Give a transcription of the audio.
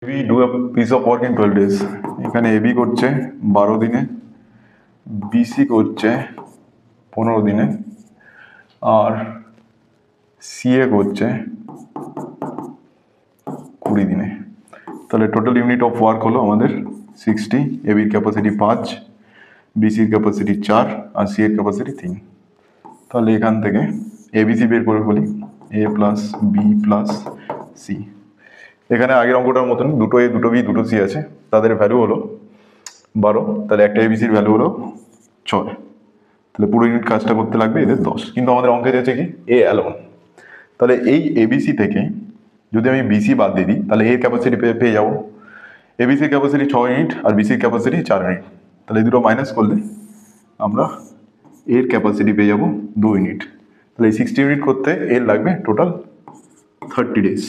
AB do a piece of work in 12 days। এখানে AB করছে 12 দিনে, বিসি করছে 15 দিনে, আর সিএ করছে 20 দিনে। তাহলে টোটাল ইউনিট অফ ওয়ার্ক হলো আমাদের 60। এবির ক্যাপাসিটি 5, বিসির ক্যাপাসিটি 4 আর সি এর ক্যাপাসিটি 3। তাহলে এখান থেকে এবিসি বের করে ফেলি, এ প্লাস বি প্লাস সি। এখানে আগের অঙ্কটার মতন দুটো এ দুটো বি দুটো সি আছে, তাদের ভ্যালু হলো 12। তাহলে একটা এবিসির ভ্যালু হলো 6। তাহলে পুরো ইউনিট কাজটা করতে লাগবে এদের 10, কিন্তু আমাদের অঙ্কে দিয়েছে কি এ অ্যালোন। তাহলে এই এবিসি থেকে যদি আমি বিসি বাদ দিয়ে দিই তাহলে এর ক্যাপাসিটি পেয়ে যাবো। এবিসির ক্যাপাসিটি 6 ইউনিট আর বিসির ক্যাপাসিটি 4 ইউনিট। তাহলে এই দুটো মাইনাস করলে আমরা এর ক্যাপাসিটি পেয়ে যাবো 2 ইউনিট। তাহলে এই 60 ইউনিট করতে এর লাগবে টোটাল 30 days।